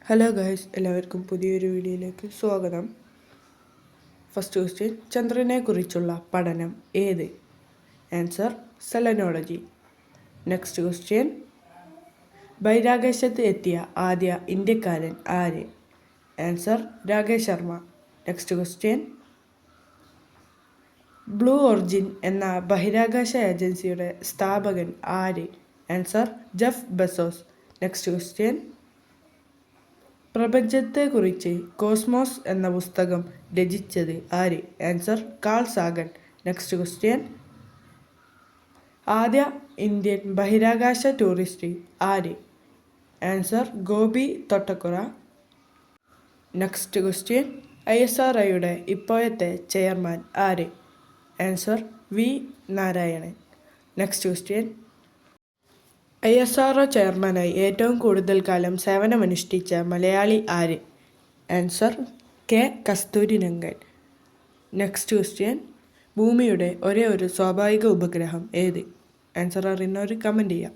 Hello guys, എല്ലാവർക്കും പുതിയൊരു വീഡിയോയിലേക്ക് സ്വാഗതം. ഫസ്റ്റ് ക്വസ്റ്റ്യൻ, ചന്ദ്രനെക്കുറിച്ചുള്ള പഠനം ഏത്? Answer selenology. നെക്സ്റ്റ് ക്വസ്റ്റ്യൻ, ബഹിരാകാശത്ത് എത്തിയ ആദ്യ ഇന്ത്യക്കാരൻ ആര്? Answer Rakesh Sharma. Next question, Blue Origin എന്ന ബഹിരാകാശ ഏജൻസിയുടെ സ്ഥാപകൻ ആര്? Answer Jeff Bezos. Next question, പ്രപഞ്ചത്തെക്കുറിച്ച് കോസ്മോസ് എന്ന പുസ്തകം രചിച്ചത് ആര്? Answer Carl Sagan. Next question, ആദ്യ ഇന്ത്യൻ ബഹിരാകാശ ടൂറിസ്റ്റ് ആര്? Answer Gopi Thottakura. Next question, ISROയുടെ ഇപ്പോഴത്തെ ചെയർമാൻ ആര്? Answer V Narayanan. Next question, ISRO ചെയർമാനായി ഏറ്റവും കൂടുതൽ കാലം സേവനമനുഷ്ഠിച്ച മലയാളി ആര്? Answer K Kasturirangan. Next question, ഭൂമിയുടെ ഒരേ ഒരു സ്വാഭാവിക ഉപഗ്രഹം ഏത്? ആൻസർ അറിയുന്നവർ കമൻറ്റ് ചെയ്യാം.